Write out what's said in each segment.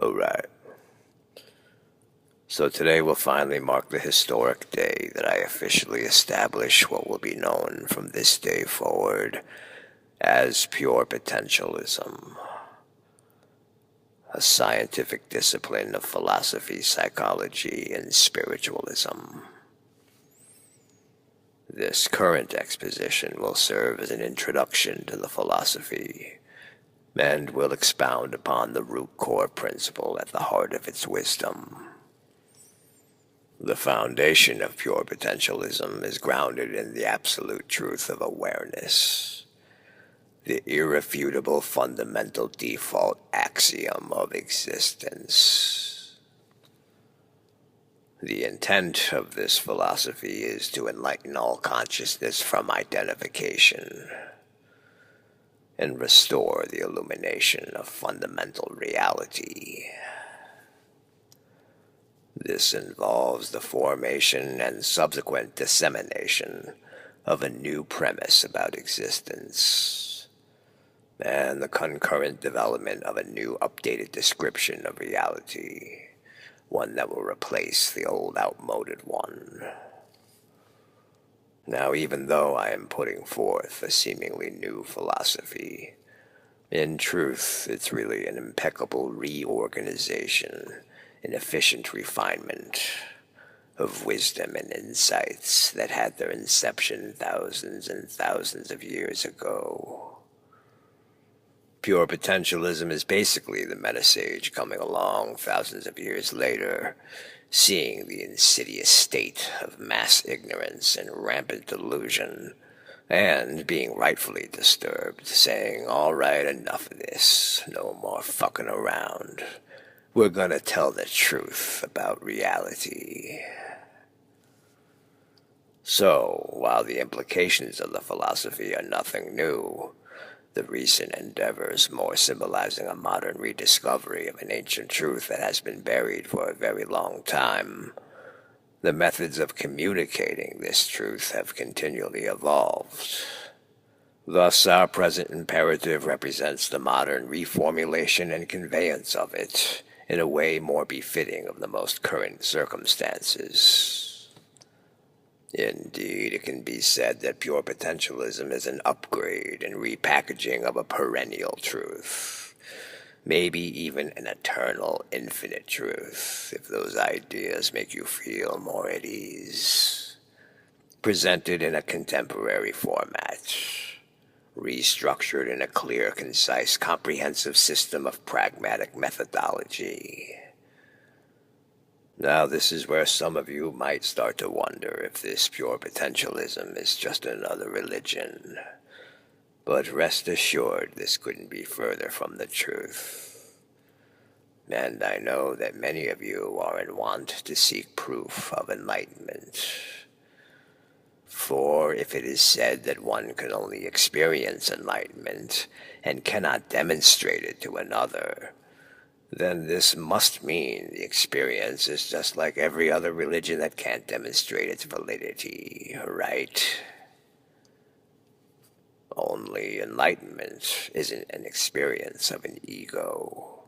Alright, so today will finally mark the historic day that I officially establish what will be known from this day forward as Pure Potentialism, a scientific discipline of philosophy, psychology, and spiritualism. This current exposition will serve as an introduction to the philosophy and will expound upon the root core principle at the heart of its wisdom. The foundation of pure potentialism is grounded in the absolute truth of awareness, the irrefutable fundamental default axiom of existence. The intent of this philosophy is to enlighten all consciousness from identification and restore the illumination of fundamental reality. This involves the formation and subsequent dissemination of a new premise about existence, and the concurrent development of a new updated description of reality, one that will replace the old outmoded one. Now, even though I am putting forth a seemingly new philosophy, in truth, it's really an impeccable reorganization, an efficient refinement of wisdom and insights that had their inception thousands and thousands of years ago. Pure potentialism is basically the meta-sage coming along thousands of years later, seeing the insidious state of mass ignorance and rampant delusion, and being rightfully disturbed, saying, "All right, enough of this, no more fucking around. We're gonna tell the truth about reality." So, while the implications of the philosophy are nothing new, the recent endeavors more symbolizing a modern rediscovery of an ancient truth that has been buried for a very long time, the methods of communicating this truth have continually evolved. Thus, our present imperative represents the modern reformulation and conveyance of it in a way more befitting of the most current circumstances. Indeed, it can be said that pure potentialism is an upgrade and repackaging of a perennial truth. Maybe even an eternal, infinite truth, if those ideas make you feel more at ease. Presented in a contemporary format, restructured in a clear, concise, comprehensive system of pragmatic methodology. Now, this is where some of you might start to wonder if this pure potentialism is just another religion. But rest assured, this couldn't be further from the truth. And I know that many of you are in want to seek proof of enlightenment. For if it is said that one can only experience enlightenment and cannot demonstrate it to another, then this must mean the experience is just like every other religion that can't demonstrate its validity, right? Only enlightenment isn't an experience of an ego.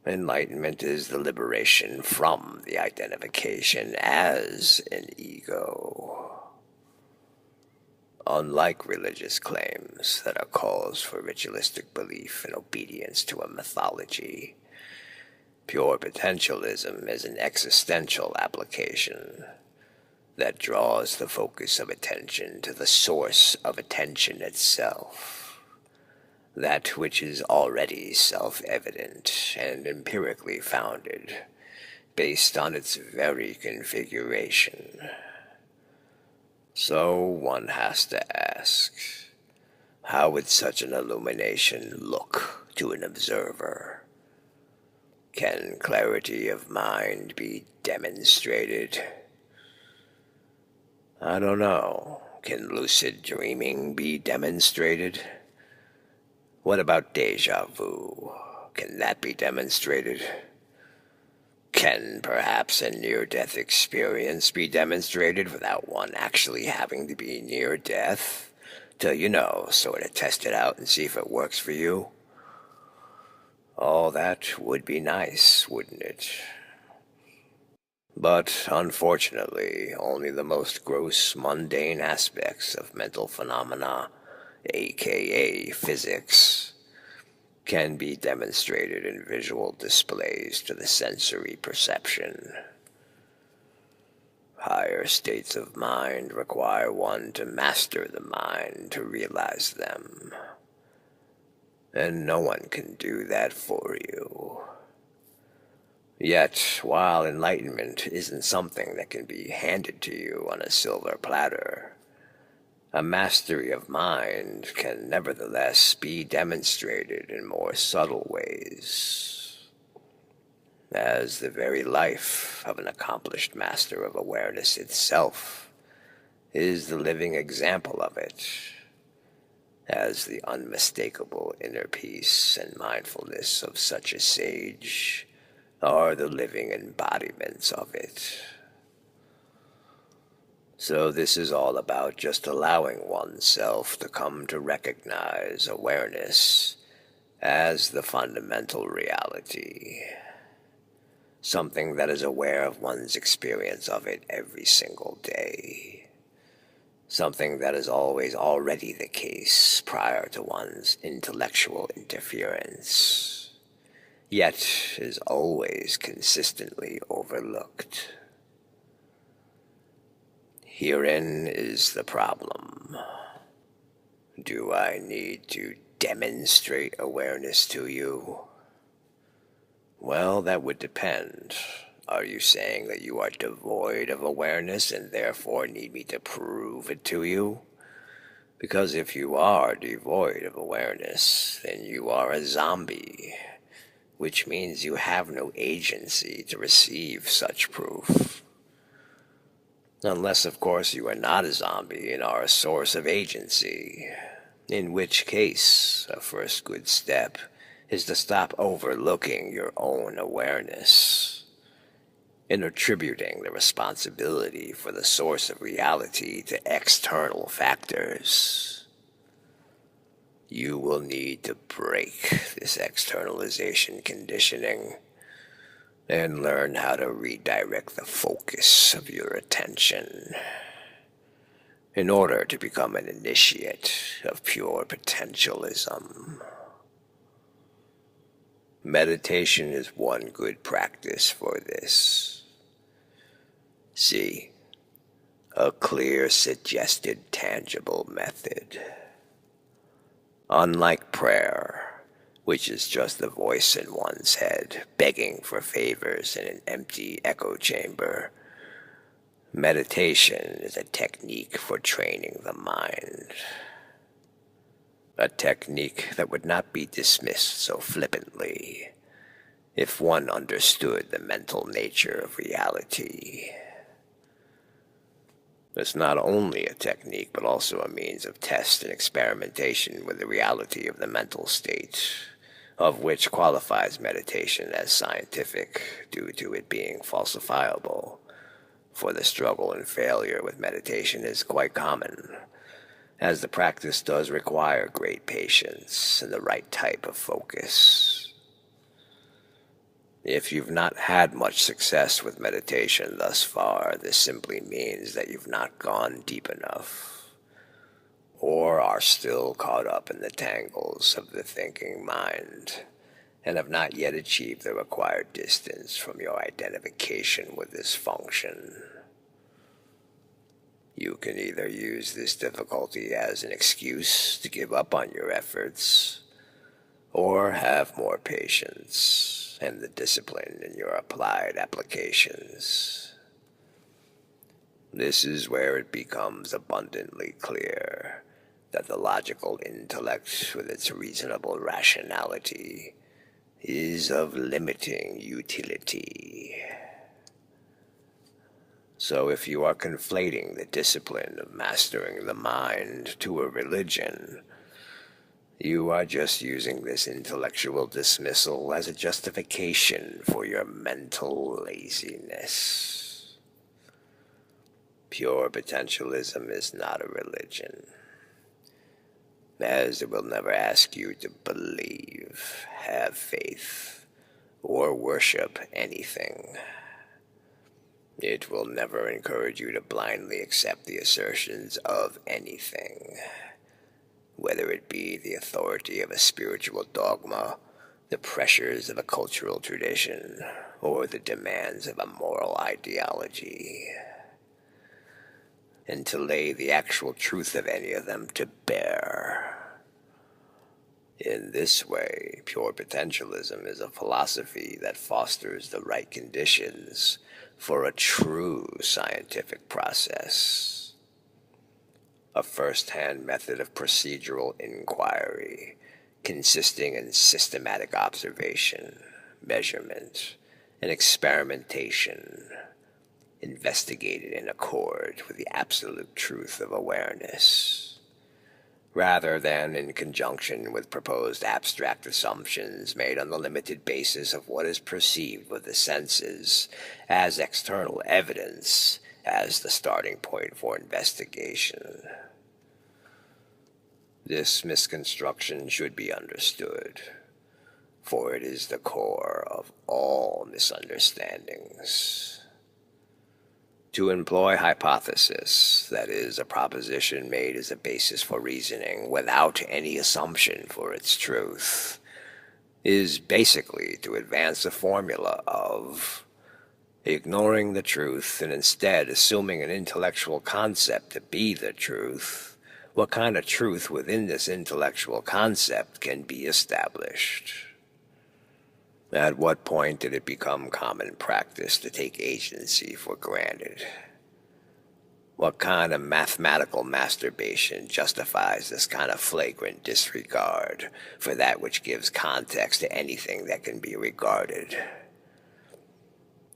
Enlightenment is the liberation from the identification as an ego. Unlike religious claims that are calls for ritualistic belief and obedience to a mythology, pure potentialism is an existential application that draws the focus of attention to the source of attention itself, that which is already self-evident and empirically founded, based on its very configuration. So one has to ask, how would such an illumination look to an observer? Can clarity of mind be demonstrated? I don't know. Can lucid dreaming be demonstrated? What about déjà vu? Can that be demonstrated? Can perhaps a near-death experience be demonstrated without one actually having to be near death to, sort of test it out and see if it works for you? All Well, that would be nice, wouldn't it? But unfortunately, only the most gross, mundane aspects of mental phenomena, aka physics, can be demonstrated in visual displays to the sensory perception. Higher states of mind require one to master the mind to realize them. And no one can do that for you. Yet, while enlightenment isn't something that can be handed to you on a silver platter, a mastery of mind can nevertheless be demonstrated in more subtle ways, as the very life of an accomplished master of awareness itself is the living example of it, as the unmistakable inner peace and mindfulness of such a sage are the living embodiments of it. So this is all about just allowing oneself to come to recognize awareness as the fundamental reality, something that is aware of one's experience of it every single day, something that is always already the case prior to one's intellectual interference, yet is always consistently overlooked. Herein is the problem. Do I need to demonstrate awareness to you? Well, that would depend. Are you saying that you are devoid of awareness and therefore need me to prove it to you? Because if you are devoid of awareness, then you are a zombie, which means you have no agency to receive such proof. Unless, of course, you are not a zombie and are a source of agency, in which case, a first good step is to stop overlooking your own awareness and attributing the responsibility for the source of reality to external factors. You will need to break this externalization conditioning and learn how to redirect the focus of your attention in order to become an initiate of pure potentialism. Meditation is one good practice for this. See, a clear, suggested, tangible method. Unlike prayer, which is just the voice in one's head begging for favors in an empty echo chamber, meditation is a technique for training the mind. A technique that would not be dismissed so flippantly if one understood the mental nature of reality. It's not only a technique, but also a means of test and experimentation with the reality of the mental state, of which qualifies meditation as scientific due to it being falsifiable. For the struggle and failure with meditation is quite common, as the practice does require great patience and the right type of focus. If you've not had much success with meditation thus far, this simply means that you've not gone deep enough, or are still caught up in the tangles of the thinking mind, and have not yet achieved the required distance from your identification with this function. You can either use this difficulty as an excuse to give up on your efforts, or have more patience and the discipline in your applied applications. This is where it becomes abundantly clear that the logical intellect with its reasonable rationality is of limiting utility. So if you are conflating the discipline of mastering the mind to a religion, you are just using this intellectual dismissal as a justification for your mental laziness. Pure potentialism is not a religion, as it will never ask you to believe, have faith, or worship anything. It will never encourage you to blindly accept the assertions of anything, whether it be the authority of a spiritual dogma, the pressures of a cultural tradition, or the demands of a moral ideology, and to lay the actual truth of any of them to bear. In this way, pure potentialism is a philosophy that fosters the right conditions for a true scientific process. A first-hand method of procedural inquiry consisting in systematic observation, measurement, and experimentation, investigated in accord with the absolute truth of awareness, rather than in conjunction with proposed abstract assumptions made on the limited basis of what is perceived with the senses as external evidence as the starting point for investigation. This misconstruction should be understood, for it is the core of all misunderstandings. To employ hypothesis, that is, a proposition made as a basis for reasoning without any assumption for its truth, is basically to advance a formula of ignoring the truth and instead assuming an intellectual concept to be the truth. What kind of truth within this intellectual concept can be established? At what point did it become common practice to take agency for granted? What kind of mathematical masturbation justifies this kind of flagrant disregard for that which gives context to anything that can be regarded?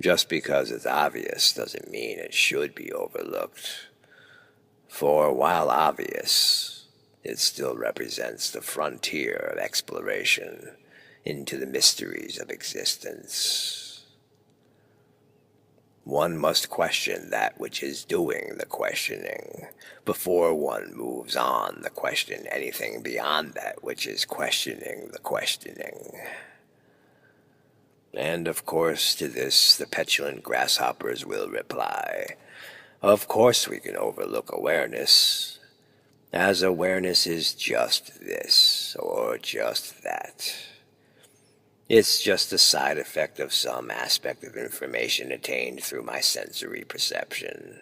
Just because it's obvious doesn't mean it should be overlooked. For while obvious, it still represents the frontier of exploration into the mysteries of existence. One must question that which is doing the questioning before one moves on to question anything beyond that which is questioning the questioning. And of course, to this the petulant grasshoppers will reply, of course we can overlook awareness, as awareness is just this or just that. It's just a side effect of some aspect of information attained through my sensory perception,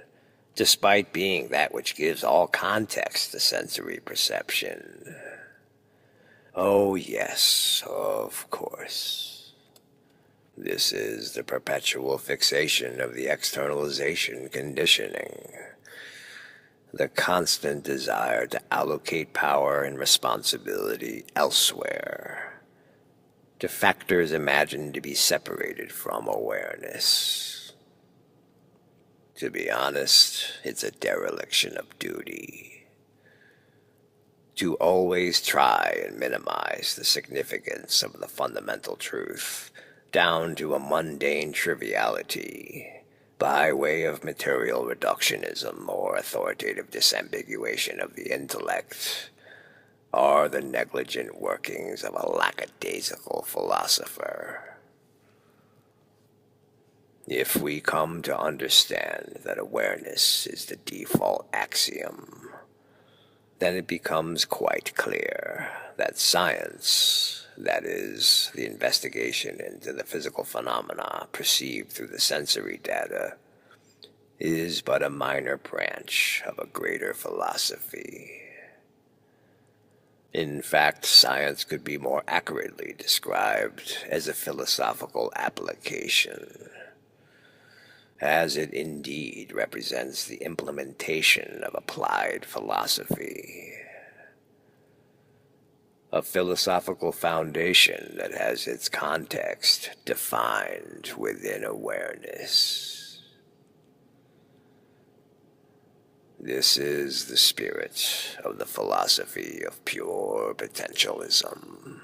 despite being that which gives all context to sensory perception. Oh yes, of course. This is the perpetual fixation of the externalization conditioning, the constant desire to allocate power and responsibility elsewhere, to factors imagined to be separated from awareness. To be honest, it's a dereliction of duty. To always try and minimize the significance of the fundamental truth down to a mundane triviality by way of material reductionism or authoritative disambiguation of the intellect are the negligent workings of a lackadaisical philosopher. If we come to understand that awareness is the default axiom, then it becomes quite clear that science, that is, the investigation into the physical phenomena perceived through the sensory data, is but a minor branch of a greater philosophy. In fact, science could be more accurately described as a philosophical application, as it indeed represents the implementation of applied philosophy. A philosophical foundation that has its context defined within awareness. This is the spirit of the philosophy of pure potentialism.